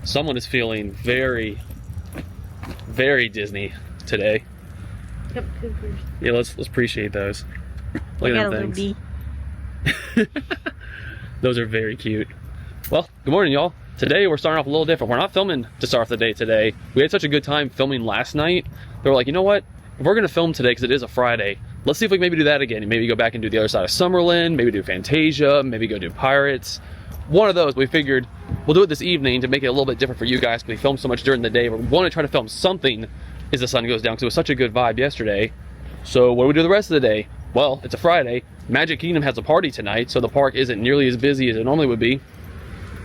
Someone is feeling very, very Disney today. Yep, cougars. Yeah, let's appreciate those. Look at them things. Those are very cute. Well, good morning, y'all. Today we're starting off a little different. We're not filming to start off the day today. We had such a good time filming last night. They were like, you know what? If we're gonna film today, because it is a Friday, let's see if we can maybe do that again. And maybe go back and do the other side of Summerlin, maybe do Fantasia, maybe go do Pirates. One of those, we figured we'll do it this evening to make it a little bit different for you guys, because we filmed so much during the day. We want to try to film something as the sun goes down, because it was such a good vibe yesterday. So what do we do the rest of the day? Well, it's a Friday. Magic Kingdom has a party tonight, so the park isn't nearly as busy as it normally would be.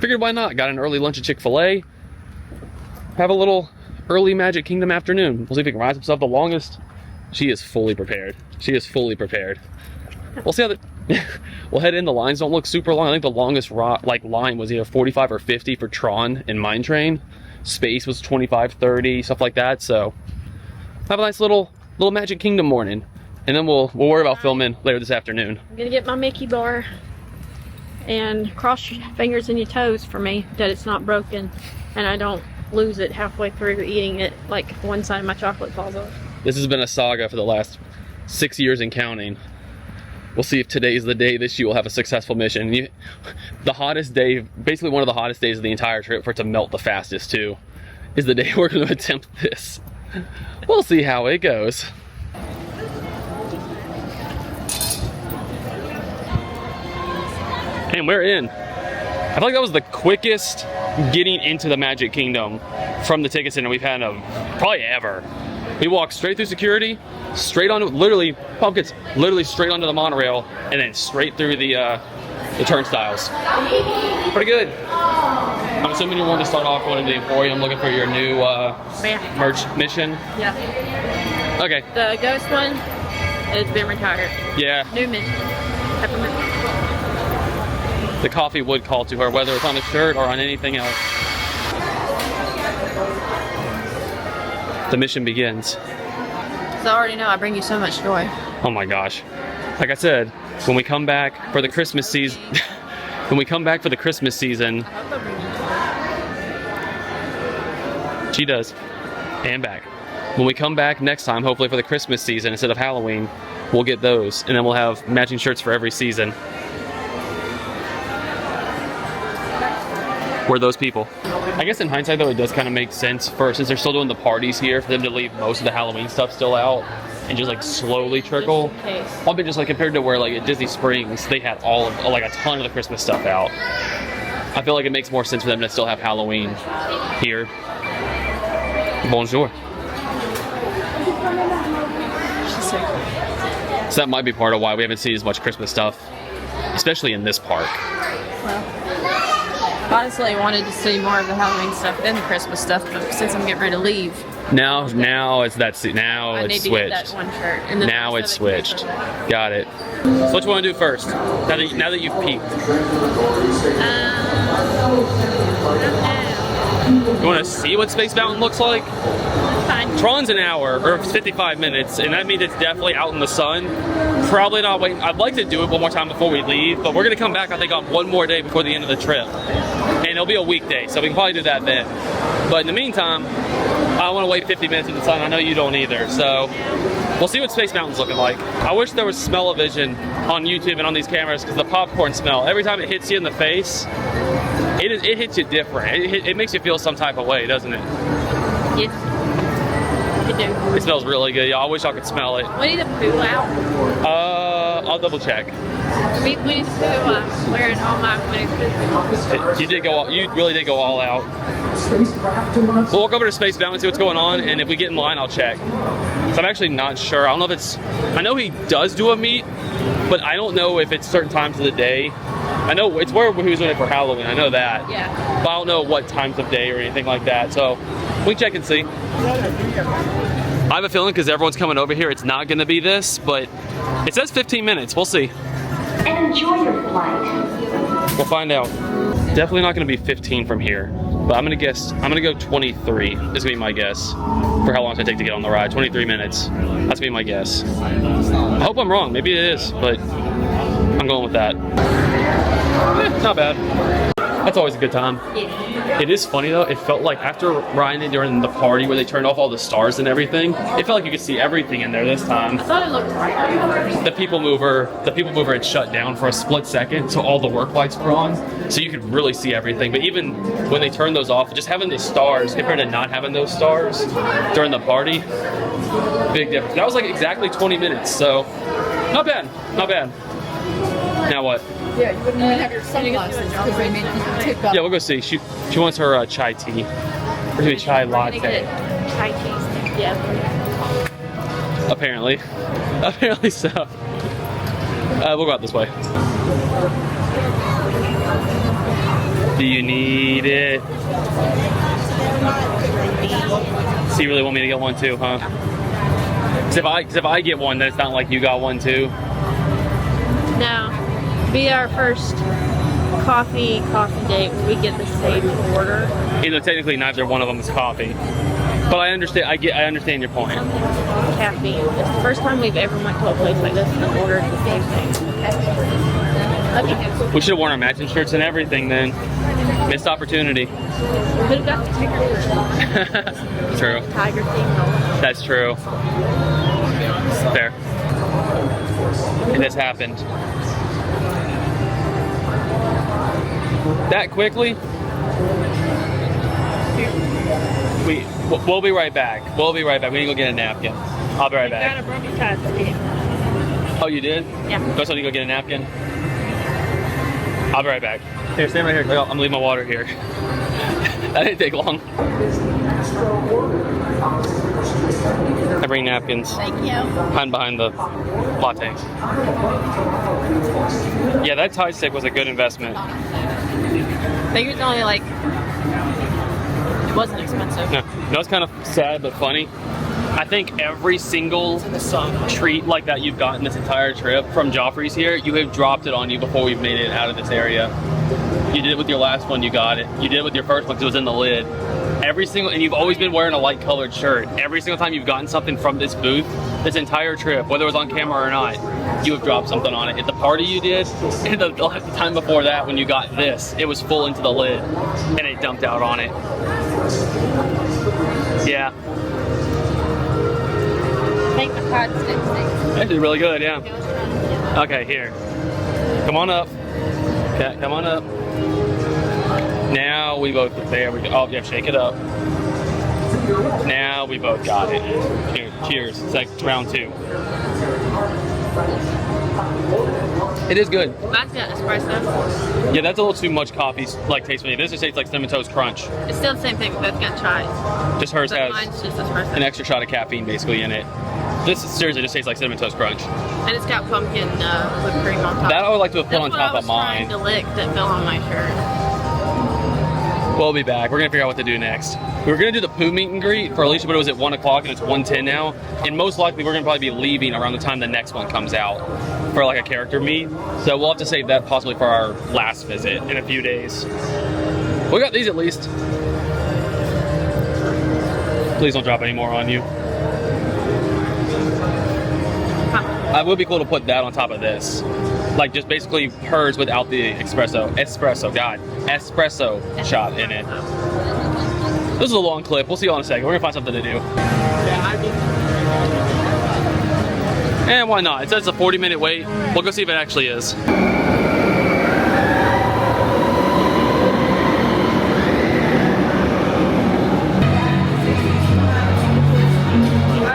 Figured why not? Got an early lunch at Chick-fil-A. Have a little early Magic Kingdom afternoon. We'll see if we can rise up the longest. She is fully prepared. She is fully prepared. We'll see how the... We'll head in. The lines don't look super long. I think the longest line was either 45 or 50 for Tron and Mine Train. Space was 25, 30, stuff like that. So have a nice little Magic Kingdom morning. And then we'll worry about filming later this afternoon. I'm gonna get my Mickey bar and cross your fingers and your toes for me that it's not broken and I don't lose it halfway through eating it, like one side of my chocolate falls off. This has been a saga for the last 6 years and counting. We'll see if today's the day this year will have a successful mission. The hottest day, basically one of the hottest days of the entire trip for it to melt the fastest too, is the day we're going to attempt this. We'll see how it goes. And we're in. I feel like that was the quickest getting into the Magic Kingdom from the ticket center we've had probably ever. We walked straight through security, straight onto, literally straight onto the monorail, and then straight through the turnstiles. Pretty good. I'm assuming you're wanting to start off going to the Emporium looking for your new merch mission? Yeah. Okay. The ghost one has been retired. Yeah. New mission. Peppermint. The coffee would call to her, whether it's on a shirt or on anything else. The mission begins. So I already know I bring you so much joy. Oh my gosh. Like I said, when we come back for the Christmas season, she does, and back. When we come back next time, hopefully for the Christmas season instead of Halloween, we'll get those, and then we'll have matching shirts for every season. We're those people. I guess in hindsight though, it does kind of make sense since they're still doing the parties here, for them to leave most of the Halloween stuff still out and just like slowly trickle. I'll be just like compared to where like at Disney Springs, they had a ton of the Christmas stuff out. I feel like it makes more sense for them to still have Halloween here. Bonjour. So that might be part of why we haven't seen as much Christmas stuff, especially in this park. Well, honestly, I wanted to see more of the Halloween stuff than the Christmas stuff, but since I'm getting ready to leave, now it's switched. Now it's switched. Got it. So what you want to do first? Now that you've peeked. You want to see what Space Mountain looks like? Fine. Tron's an hour or 55 minutes, and that means it's definitely out in the sun. Probably not waiting. I'd like to do it one more time before we leave, but we're gonna come back I think on one more day before the end of the trip, and it'll be a weekday, so we can probably do that then. But in the meantime, I don't want to wait 50 minutes in the sun. I know you don't either, so we'll see what Space Mountain's looking like. I wish there was smell-o-vision on YouTube and on these cameras, because the popcorn smell, every time it hits you in the face, it hits you different. It makes you feel some type of way, doesn't it? Yes. It smells really good, y'all. I wish I could smell it. We need to poo out. I'll double check. We need to poo wearing all my food. You really did go all out. We'll walk over to Space Mountain and see what's going on, and if we get in line, I'll check. So I'm actually not sure. I don't know if it's... I know he does do a meet, but I don't know if it's certain times of the day. I know it's where he was doing it for Halloween. I know that. Yeah. But I don't know what times of day or anything like that. So we can check and see. I have a feeling because everyone's coming over here, it's not going to be this, but it says 15 minutes. We'll see. Enjoy your flight. We'll find out. Definitely not going to be 15 from here, but I'm going to guess. I'm going to go 23. This is going to be my guess for how long it's going to take to get on the ride. 23 minutes. That's going to be my guess. I hope I'm wrong. Maybe it is, but I'm going with that. Not bad. That's always a good time. Yeah. It is funny though, it felt like after riding it during the party where they turned off all the stars and everything, it felt like you could see everything in there this time. I thought it looked brighter. The people mover had shut down for a split second, so all the work lights were on, so you could really see everything. But even when they turned those off, just having the stars compared to not having those stars during the party, big difference. That was like exactly 20 minutes, so not bad, not bad. Now what? Yeah, you wouldn't even have your sunglasses because they made you take off. Yeah, we'll go see. She wants her chai tea. Or maybe chai latte. Chai tea, yeah. Apparently. Apparently so. We'll go out this way. Do you need it? So you really want me to get one too, huh? Because if I get one, then it's not like you got one too. No. Be our first coffee date when we get the same order. You know, technically neither one of them is coffee. But I understand understand your point. Caffeine. It's the first time we've ever went to a place like this and ordered the same thing. Okay. We should have worn our matching shirts and everything then. Missed opportunity. We could have got the tiger. True. Tiger theme. That's true. Fair. And this happened. That quickly? We'll be right back. We'll be right back. We need to go get a napkin. I'll be right back. Got a broken cat. Oh, you did? Yeah. Do I still need to go get a napkin? I'll be right back. Here, stand right here. I'm leaving my water here. That didn't take long. I bring napkins. Thank you. Hide behind the lattes. Yeah, that Tide stick was a good investment. I think it was only like, it wasn't expensive. No, it's kind of sad but funny. I think every single treat like that you've gotten this entire trip from Joffrey's here, you have dropped it on you before we've made it out of this area. You did it with your last one, you got it. You did it with your first one because it was in the lid. Every single, and you've always been wearing a light colored shirt. Every single time you've gotten something from this booth, this entire trip, whether it was on camera or not, you have dropped something on it. At the party you did, and the time before that when you got this, it was full into the lid, and it dumped out on it. Yeah. I think the cod stick stinks. Actually really good, yeah. Okay, here. Come on up. Okay, come on up. Now we both, there we go. Oh, yeah, shake it up. Now we both got it. Here, cheers. It's like round two. It is good. Mine's got espresso. Yeah, that's a little too much coffee, like taste for me. This just tastes like Cinnamon Toast Crunch. It's still the same thing, but it's got chai. Just hers But has mine's just espresso. an extra shot of caffeine basically in it. This seriously just tastes like Cinnamon Toast Crunch. And it's got pumpkin whipped cream on top. That I would like to have put That's on what top I was of mine. trying to lick that fell on my shirt. We'll be back. We're gonna figure out what to do next. We were gonna do the poo meet and greet for Alicia, but it was at 1 o'clock and it's 1:10 now. And most likely we're gonna probably be leaving around the time the next one comes out for like a character meet. So we'll have to save that possibly for our last visit in a few days. We got these at least. Please don't drop any more on you. It would be cool to put that on top of this. Like just basically hers without the espresso shot in it. This is a long clip. We'll see you all in a second. We're gonna find something to do. And why not? It says it's a 40-minute wait. We'll go see if it actually is.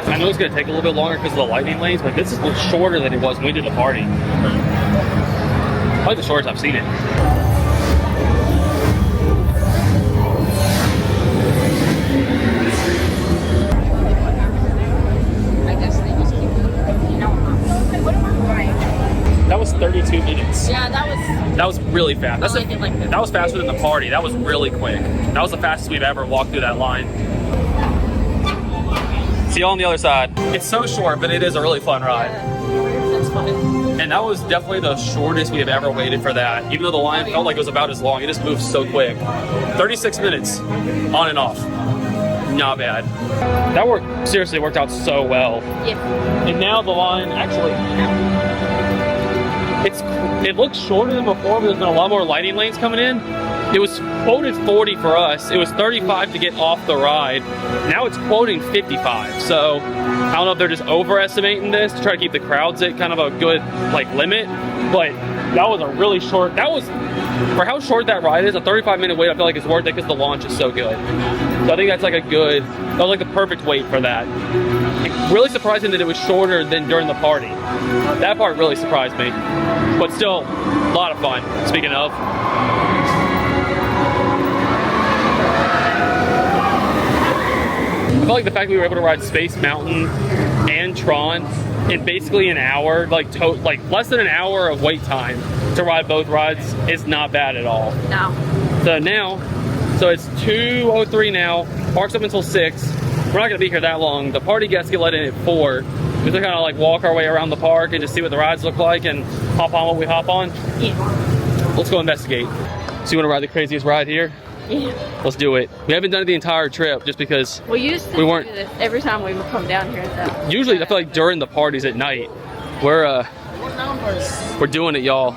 I know it's gonna take a little bit longer because of the lightning lanes, but this is much shorter than it was when we did the party. Probably the shortest I've seen it. That was 32 minutes. Yeah, That was really fast. I like it like this. That was faster than the party. That was really quick. That was the fastest we've ever walked through that line. See you on the other side. It's so short, but it is a really fun ride. It's fun. And that was definitely the shortest we have ever waited for that. Even though the line felt like it was about as long, it just moved so quick. 36 minutes, on and off. Not bad. That seriously worked out so well. Yeah. And now the line actually, it looks shorter than before, but there's been a lot more lighting lanes coming in. It was quoted 40 for us. It was 35 to get off the ride. Now it's quoting 55. So I don't know if they're just overestimating this to try to keep the crowds at kind of a good like limit. But that was a really short, that was, for how short that ride is, a 35-minute wait I feel like is worth it because the launch is so good. So I think that's like a good, that was like the perfect wait for that. Really surprising that it was shorter than during the party. That part really surprised me. But still, a lot of fun. Speaking of. I felt like the fact that we were able to ride Space Mountain and Tron in basically an hour, like less than an hour of wait time to ride both rides is not bad at all. No. So it's 2:03 now. Park's up until 6. We're not gonna be here that long. The party guests get let in at 4. We just kind of like walk our way around the park and just see what the rides look like and hop on what we hop on. Yeah. Let's go investigate. So you want to ride the craziest ride here? Yeah. Let's do it. We haven't done it the entire trip just because We used to we weren't. do this every time we would come down here. So. Usually, I feel like during the parties at night, we're doing it, y'all.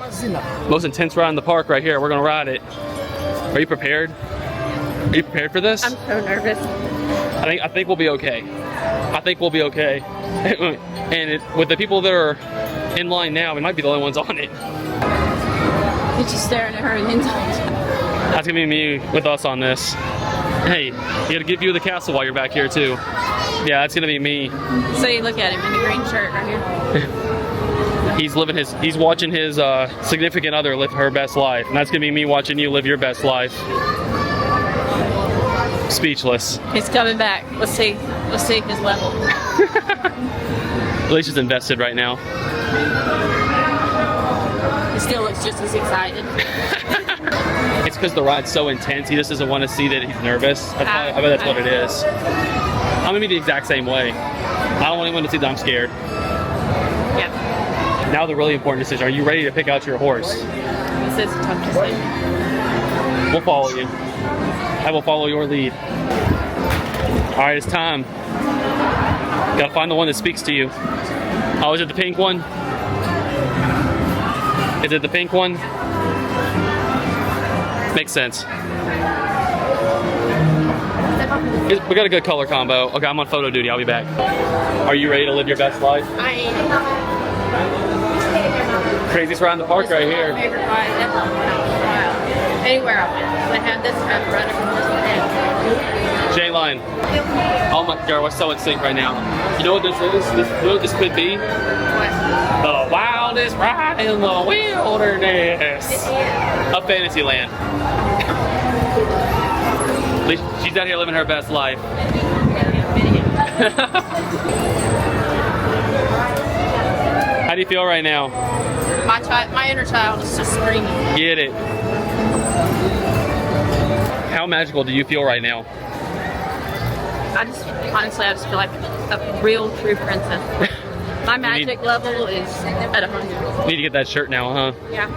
Most intense ride in the park right here. We're gonna ride it. Are you prepared? Are you prepared for this? I'm so nervous. I think we'll be okay. I think we'll be okay. And with the people that are in line now, we might be the only ones on it. You're just staring at her and then That's gonna be me with us on this. Hey, you gotta give you the castle while you're back here too. Yeah, that's gonna be me. So you look at him in the green shirt right here. He's watching his significant other live her best life. And that's gonna be me watching you live your best life. Speechless. He's coming back. Let's see his level. Alicia's invested right now. He still looks just as excited. It's because the ride's so intense. He just doesn't want to see that he's nervous. I bet that's what it is. I'm gonna be the exact same way. I don't want anyone to see that I'm scared. Yeah. Now the really important decision. Are you ready to pick out your horse? This is a tough decision. We'll follow you. I will follow your lead. All right, it's time. Gotta find the one that speaks to you. Oh, is it the pink one? Is it the pink one? Makes sense. We got a good color combo. Okay, I'm on photo duty. I'll be back. Are you ready to live your best life? I am. Craziest ride in the park right here. My favorite ride ever. Anywhere I went. I had this kind of ride from this one. J-Line. Oh my god, we're so in sync right now. You know what this is? You know what this could be? What? The wildest ride in the wilderness of Fantasyland. She's out here living her best life. How do you feel right now? My inner child is just screaming. Get it. How magical do you feel right now? I just feel like a real true princess. My magic level is at 100. You need to get that shirt now, huh? Yeah.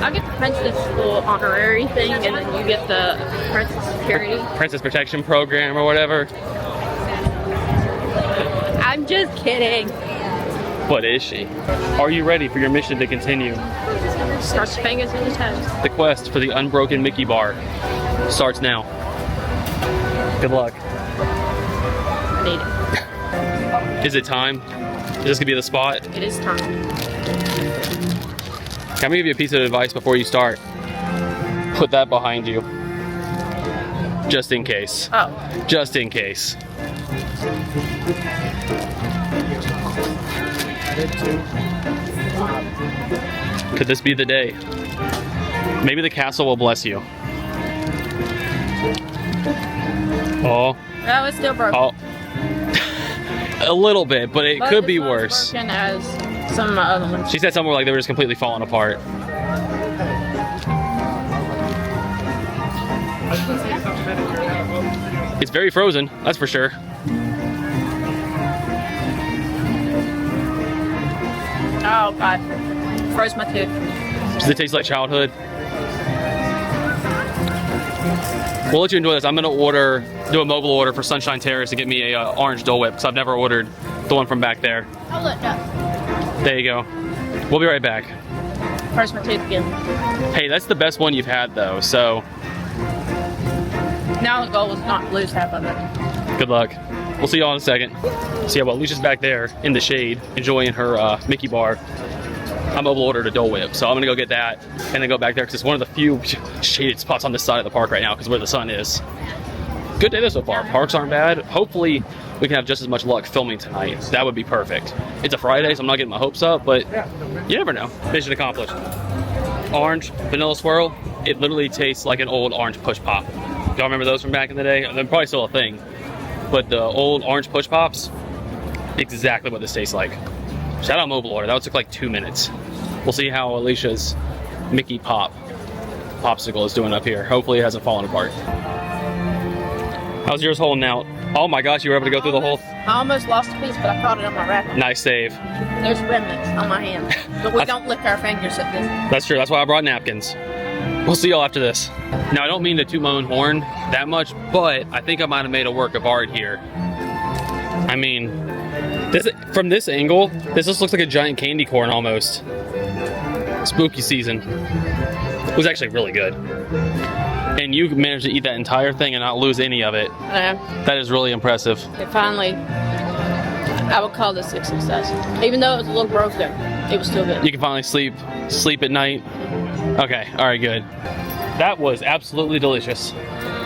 I'll get the princess school honorary thing, and then you get the princess security. Princess protection program or whatever. I'm just kidding. What is she? Are you ready for your mission to continue? Start your fingers in the toes. The quest for the unbroken Mickey bar starts now. Good luck. I need it. Is it time? Is this gonna be the spot? It is time. I'm gonna give you a piece of advice before you start. Put that behind you. Just in case. Oh. Just in case. Could this be the day? Maybe the castle will bless you. Oh. That was still broken. Oh. A little bit, but it But could this be one's worse. broken as some of my other ones. She said somewhere like they were just completely falling apart. It's very frozen, that's for sure. Oh god. Froze my tooth. Does it taste like childhood? We'll let you enjoy this. I'm gonna do a mobile order for Sunshine Terrace to get me a orange Dole Whip because I've never ordered the one from back there. Oh look, no. There you go. We'll be right back. First my tooth again. Hey, that's the best one you've had though, so Now the goal is not to lose half of it. good luck. We'll see y'all in a second. So yeah, well, Alicia's back there in the shade, enjoying her Mickey bar. I'm overordered a Dole Whip, so I'm gonna go get that and then go back there because it's one of the few shaded spots on this side of the park right now because where the sun is. Good day there so far. Parks aren't bad. Hopefully we can have just as much luck filming tonight. That would be perfect. It's a Friday, so I'm not getting my hopes up, but you never know. Mission accomplished. Orange, vanilla swirl. It literally tastes like an old orange push pop. Y'all remember those from back in the day? They're probably still a thing. But the old orange push pops, exactly what this tastes like. Shout out mobile order. That took like 2 minutes. We'll see how Alicia's Mickey popsicle is doing up here. Hopefully it hasn't fallen apart. How's yours holding out? Oh my gosh, you were able to go through the whole... I almost lost a piece, but I caught it on my wrapper. Nice save. There's remnants on my hand. But we don't lick our fingers at this. That's true. That's why I brought napkins. We'll see y'all after this. Now, I don't mean to toot my own horn that much, but I think I might have made a work of art here. I mean, from this angle, this just looks like a giant candy corn almost. Spooky season. It was actually really good. And you managed to eat that entire thing and not lose any of it. That is really impressive. It finally, I would call this a success. Even though it was a little broken, it was still good. You can finally sleep at night. Okay, all right, good. That was absolutely delicious.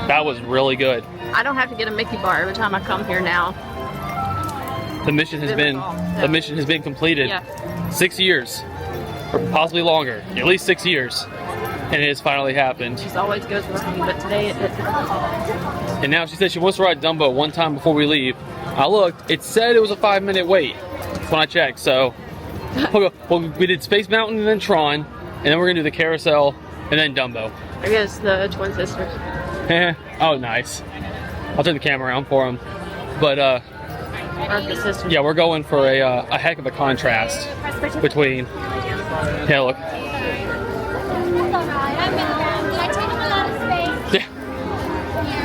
That was really good. I don't have to get a Mickey bar every time I come here now. The mission has been completed. Yeah. 6 years, or possibly longer. At least 6 years. And it has finally happened. She always goes with me, but today it didn't. And now she said she wants to ride Dumbo one time before we leave. I looked, it said it was a 5-minute wait when I checked, so we did Space Mountain and then Tron, and then we're gonna do the carousel and then Dumbo. I guess the twin sisters. Oh, nice. I'll turn the camera around for them. But Or the sisters. yeah, we're going for a heck of a contrast between. Yeah, look.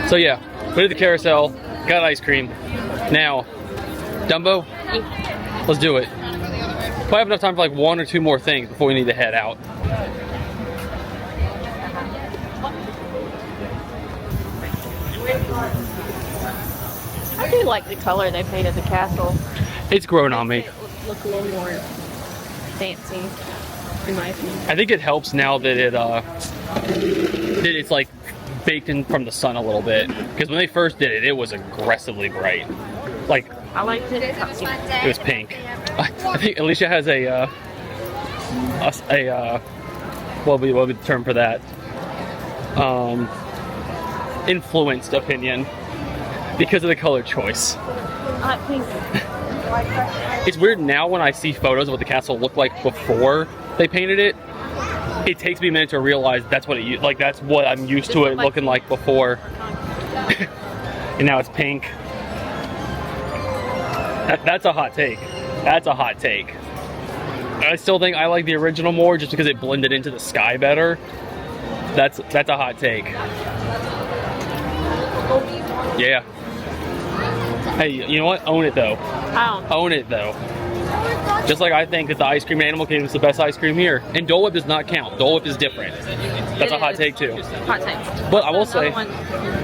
So yeah, we did the carousel, got ice cream. Now, Dumbo, let's do it. Probably have enough time for like 1 or 2 more things before we need to head out. I do like the color they painted the castle. It's grown on me. It look a little more fancy, in my opinion. I think it helps now that it's like baked in from the sun a little bit. Because when they first did it, it was aggressively bright. Like, I liked it. it was pink. I think Alicia has what would be the term for that? Influenced opinion because of the color choice. I think It's weird now when I see photos of what the castle looked like before they painted it. It takes me a minute to realize that's what that's what I'm used to it looking like before. And now it's pink. That's a hot take. That's a hot take. I still think I like the original more just because it blended into the sky better. That's a hot take. Yeah. Hey, you know what? Own it though. Own it though. Just like I think that the ice cream in Animal Kingdom is the best ice cream here. And Dole Whip does not count. Dole Whip is different. That's a hot take too. hot take. But I will say,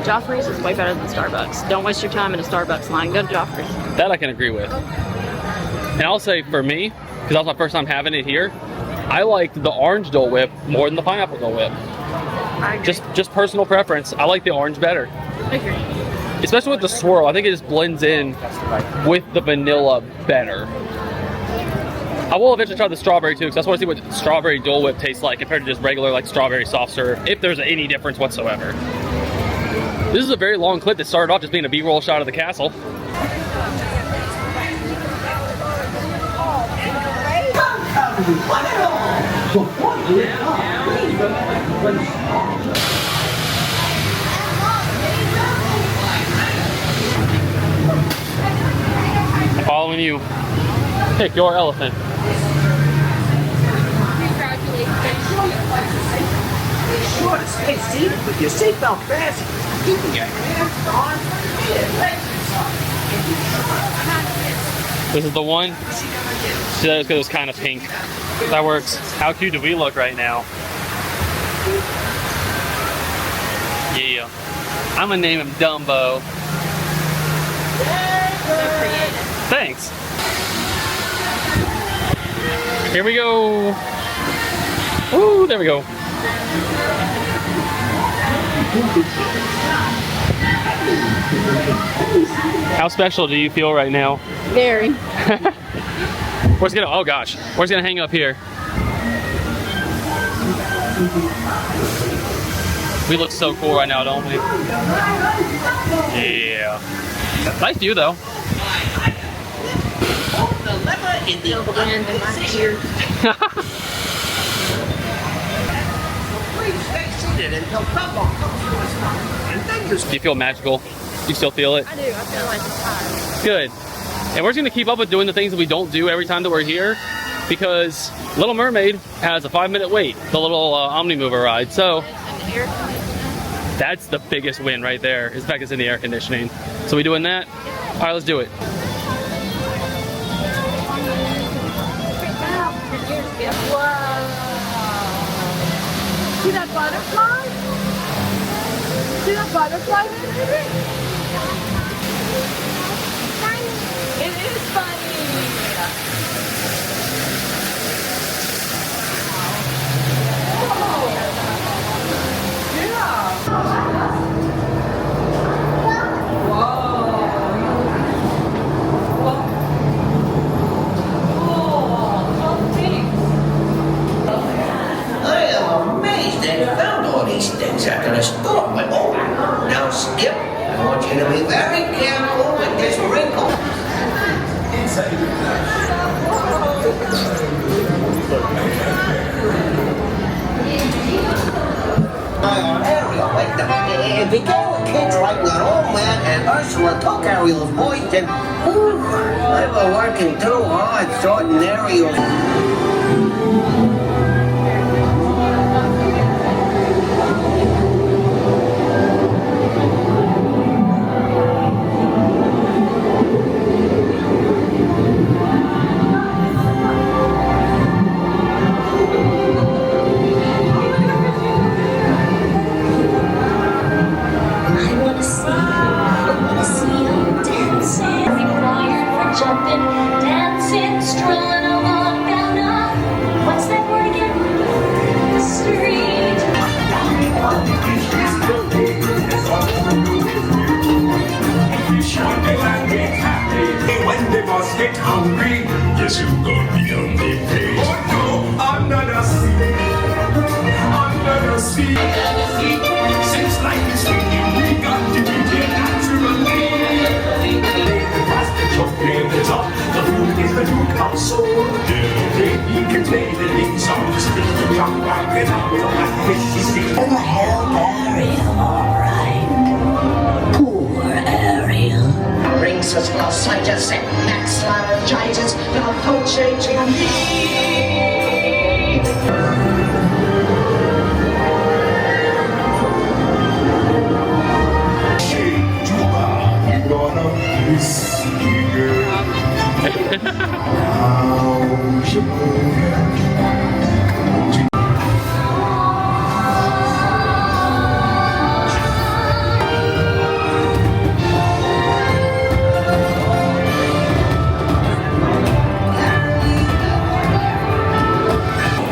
Joffrey's is way better than Starbucks. Don't waste your time in a Starbucks line. Go to Joffrey's. that I can agree with. And I'll say for me, because that was my first time having it here, I liked the orange Dole Whip more than the pineapple Dole Whip. I agree. Just personal preference. I like the orange better. I agree. Especially with the swirl. I think it just blends in with the vanilla better. I will eventually try the strawberry too, because I just want to see what strawberry Dole Whip tastes like compared to just regular like strawberry soft serve, if there's any difference whatsoever. This is a very long clip that started off just being a B-roll shot of the castle. I'm following you. Pick your elephant. Sure to stay seated with your seatbelt fastened. Keeping your hands on This is the one. See, that was kind of pink. That works. How cute do we look right now? Yeah. I'm gonna name him Dumbo. So creative. Thanks. Here we go. Ooh, there we go. How special do you feel right now? Very. Where's gonna? Oh gosh, where's gonna hang up here? We look so cool right now, don't we? Yeah. Nice view though. Feel the wind in my ears. Do you feel magical? You still feel it? I do. I feel like it's high. Good. And we're just gonna keep up with doing the things that we don't do every time that we're here, because Little Mermaid has a 5-minute wait, the little Omnimover ride. So that's the biggest win right there, is the fact it's in the air conditioning. So we doing that? All right, let's do it. See that butterfly? See that butterfly, baby? It is funny. I am amazed they found all these things after the storm went over. Now, Skip, I want you to be very careful with this wrinkle. Ariel, like if you go with kids like that old man and Ursula took Ariel's voice, then they were working too hard sorting Ariel. Jumping, dancing, strolling along down what's that word again? The street. When they must get hungry, yes, you gonna be on the page. Oh no, under the sea, under the sea. Since life is sweet, we got to be here naturally. The food is the Duke of Soul. He can play the lead song, just speak the young rock and out of my fish. The hell, Ariel, alright. Poor Ariel. Brings us glossitis and next laryngitis, not no changing me.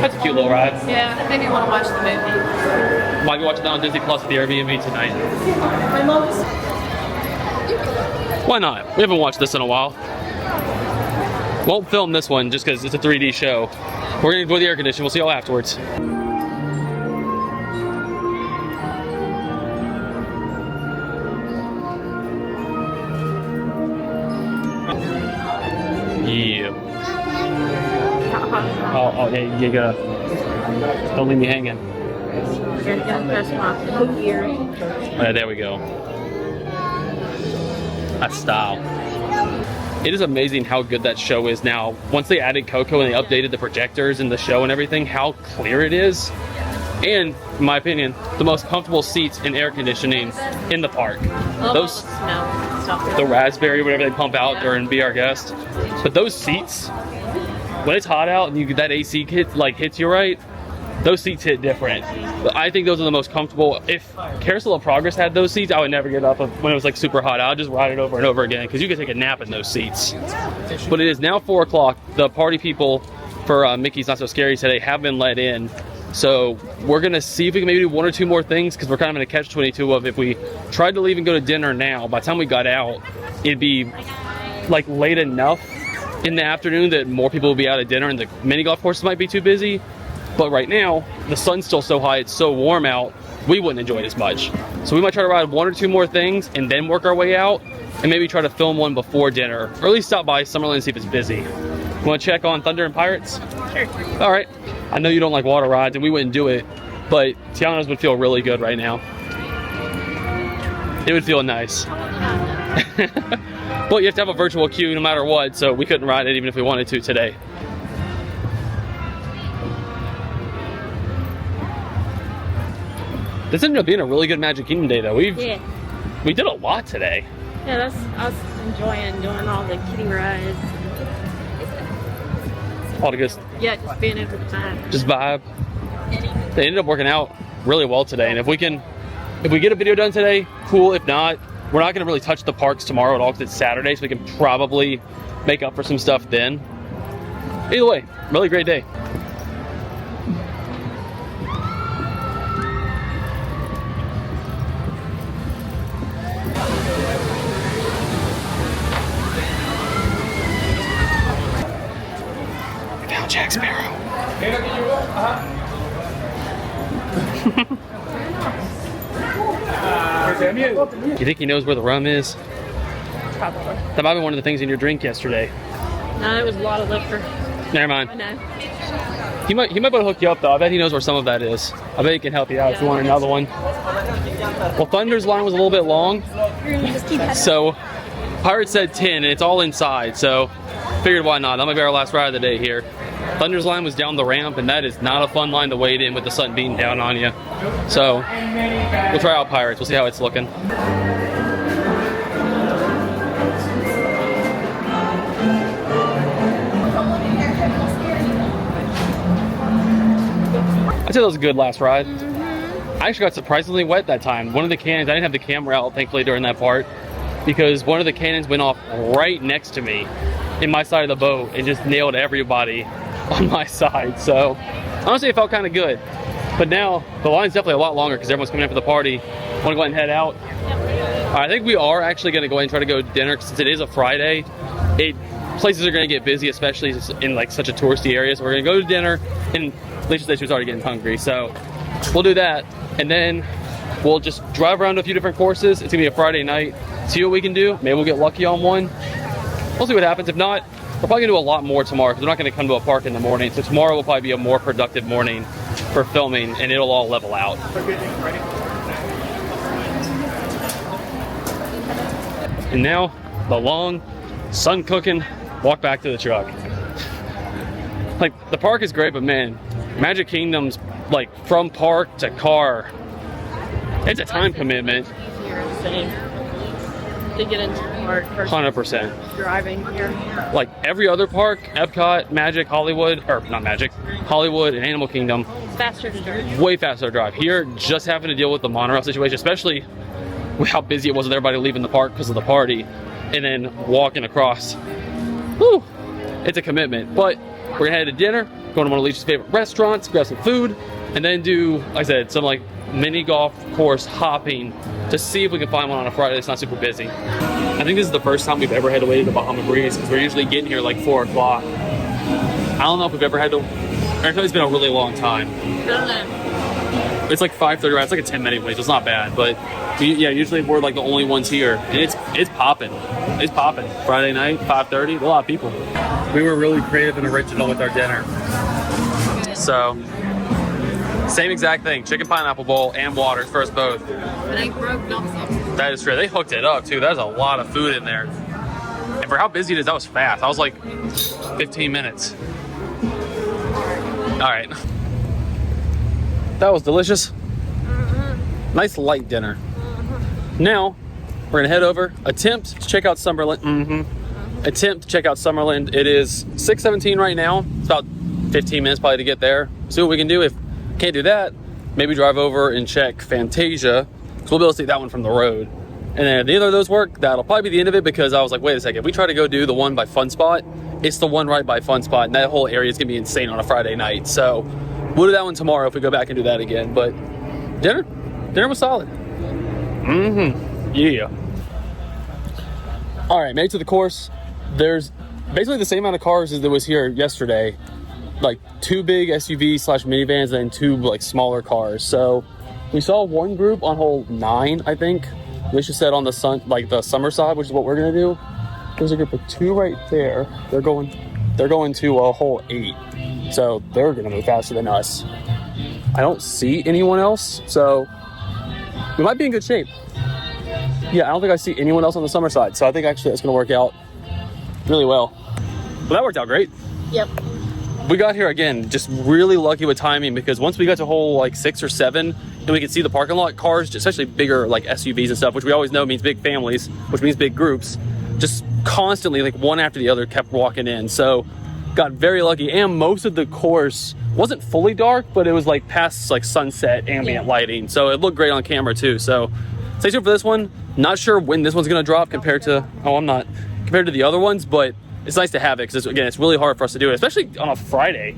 That's a cute little ride. Yeah, that made me want to watch the movie. Might be watching that on Disney Plus at the Airbnb tonight. My mom's. Why not? We haven't watched this in a while. Won't film this one just because it's a 3D show. We're gonna enjoy the air conditioning. We'll see y'all afterwards. Yeah. Oh, yeah, you gotta. Don't leave me hanging. That's my blue earring. Oh, yeah, there we go. That's style. It is amazing how good that show is now. Once they added Coco and they updated the projectors and the show and everything, how clear it is. And, in my opinion, the most comfortable seats and air conditioning in the park. I love Those, all the smell and stuff. the raspberry, whatever they pump out during Be Our Guest. But those seats, when it's hot out and you get that AC hits you right, those seats hit different. But I think those are the most comfortable. If Carousel of Progress had those seats, I would never get up when it was like super hot. I would just ride it over and over again because you could take a nap in those seats. But it is now 4 o'clock. The party people for Mickey's Not So Scary today have been let in. So we're gonna see if we can maybe do 1 or 2 more things because we're kind of in a catch-22 of if we tried to leave and go to dinner now, by the time we got out, it'd be like late enough in the afternoon that more people will be out at dinner and the mini golf courses might be too busy. But right now, the sun's still so high, it's so warm out, we wouldn't enjoy it as much. So we might try to ride 1 or 2 more things and then work our way out and maybe try to film one before dinner, or at least stop by Summerlin and see if it's busy. You wanna check on Thunder and Pirates? Sure. All right. I know you don't like water rides and we wouldn't do it, but Tiana's would feel really good right now. It would feel nice. But you have to have a virtual queue no matter what, so we couldn't ride it even if we wanted to today. This ended up being a really good Magic Kingdom day though. We did a lot today. Yeah, I was enjoying doing all the kiddie rides. All to just Being able to time. just vibe. They ended up working out really well today, and if we get a video done today, cool. If not, we're not gonna really touch the parks tomorrow at all because it's Saturday, so we can probably make up for some stuff then. Either way, really great day. Jack Sparrow. You think he knows where the rum is? Probably. That might be one of the things in your drink yesterday. No, it was a lot of liquor. Never mind. I know. He might be able to hook you up though. I bet he knows where some of that is. I bet he can help you out if you want another one. Well, Thunder's line was a little bit long, so Pirate said 10, and it's all inside. So figured why not. That might be our last ride of the day here. Thunder's line was down the ramp, and that is not a fun line to wait in with the sun beating down on you. So we'll try out Pirates. We'll see how it's looking. I'd say that was a good last ride. I actually got surprisingly wet that time. One of the cannons, I didn't have the camera out thankfully during that part, because one of the cannons went off right next to me in my side of the boat and just nailed everybody on my side. So honestly it felt kind of good. But now the line's definitely a lot longer because everyone's coming in for the party. Want to go ahead and head out? I think we are actually going to go ahead and try to go to dinner since it is a Friday. Places are going to get busy, especially in like such a touristy area. So we're going to go to dinner, and Alicia said she was already getting hungry. So we'll do that, and then we'll just drive around to a few different courses. It's going to be a Friday night. See what we can do. Maybe we'll get lucky on one. We'll see what happens. If not, we're probably gonna do a lot more tomorrow because we're not gonna come to a park in the morning. So tomorrow will probably be a more productive morning for filming, and it'll all level out. And now, the long, sun-cooking walk back to the truck. Like, the park is great, but man, Magic Kingdom's, like, from park to car, it's a time commitment. To get into the park versus 100%. driving here. Like every other park, Epcot, Magic, Hollywood, or not Magic, Hollywood and Animal Kingdom, Faster to drive. way faster to drive. Here, just having to deal with the monorail situation, especially with how busy it was with everybody leaving the park because of the party, and then walking across. Whew, it's a commitment. But we're gonna head to dinner, go to one of Alicia's favorite restaurants, grab some food, and then do, like I said, some like mini golf course hopping to see if we can find one on a Friday that's not super busy. I think this is the first time we've ever had to wait at the Bahama Breeze because we're usually getting here like 4 o'clock. I don't know if we've ever had to, or it's been a really long time. I don't know. It's like 5:30, right? It's like a 10-minute wait, so it's not bad. But yeah, usually we're like the only ones here, and it's popping. It's popping. Friday night, 5:30, a lot of people. We were really creative and original with our dinner. So, same exact thing, chicken pineapple bowl and water for us both. It ain't broke, don't stop. That is true. They hooked it up too. There's a lot of food in there. And for how busy it is, that was fast. I was like 15 minutes. All right. That was delicious. Nice light dinner. Now, we're gonna head over, attempt to check out Summerlin. Attempt to check out Summerlin. It is 6:17 right now. It's about 15 minutes probably to get there. See what we can do. If can't do that, maybe drive over and check Fantasia, because we'll be able to see that one from the road. And then if neither of those work, that'll probably be the end of it, because I was like, wait a second, if we try to go do the one by Fun Spot, it's the one right by Fun Spot, and that whole area is gonna be insane on a Friday night. So we'll do that one tomorrow if we go back and do that again. But dinner was solid. Yeah. All right, made it to the course. There's basically the same amount of cars as there was here yesterday, like 2 big SUVs slash minivans and then 2 like smaller cars. So we saw one group on hole 9, I think. Alicia said on the the summer side, which is what we're gonna do. There's a group of 2 right there. They're going to hole 8. So they're gonna move faster than us. I don't see anyone else, so we might be in good shape. Yeah, I don't think I see anyone else on the summer side, so I think actually that's gonna work out really well. Well, that worked out great. Yep. We got here again, just really lucky with timing, because once we got to hole like 6 or 7, and we could see the parking lot cars, especially bigger like SUVs and stuff, which we always know means big families, which means big groups, just constantly like one after the other kept walking in. So got very lucky, and most of the course wasn't fully dark, but it was like past like sunset ambient lighting, so it looked great on camera too. So stay tuned for this one. Not sure when this one's gonna drop compared to the other ones, but it's nice to have it, because again, it's really hard for us to do it, especially on a Friday,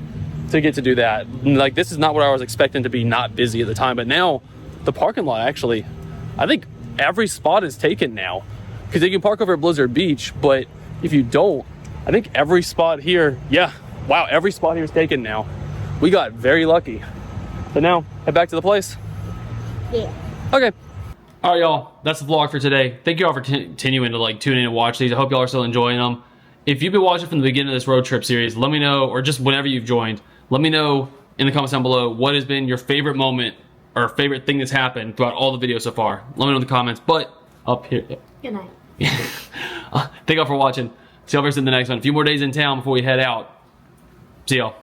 to get to do that. Like, this is not what I was expecting to be not busy at the time, but now the parking lot, actually, I think every spot is taken now, because you can park over at Blizzard Beach, but if you don't, I think every spot here, every spot here is taken now. We got very lucky. So now, head back to the place. Yeah. Okay. All right, y'all, that's the vlog for today. Thank you all for continuing to like tune in and watch these. I hope y'all are still enjoying them. If you've been watching from the beginning of this road trip series, let me know, or just whenever you've joined, let me know in the comments down below what has been your favorite moment or favorite thing that's happened throughout all the videos so far. Let me know in the comments. But up here. Good night. Thank y'all for watching. See y'all in the next one. A few more days in town before we head out. See y'all.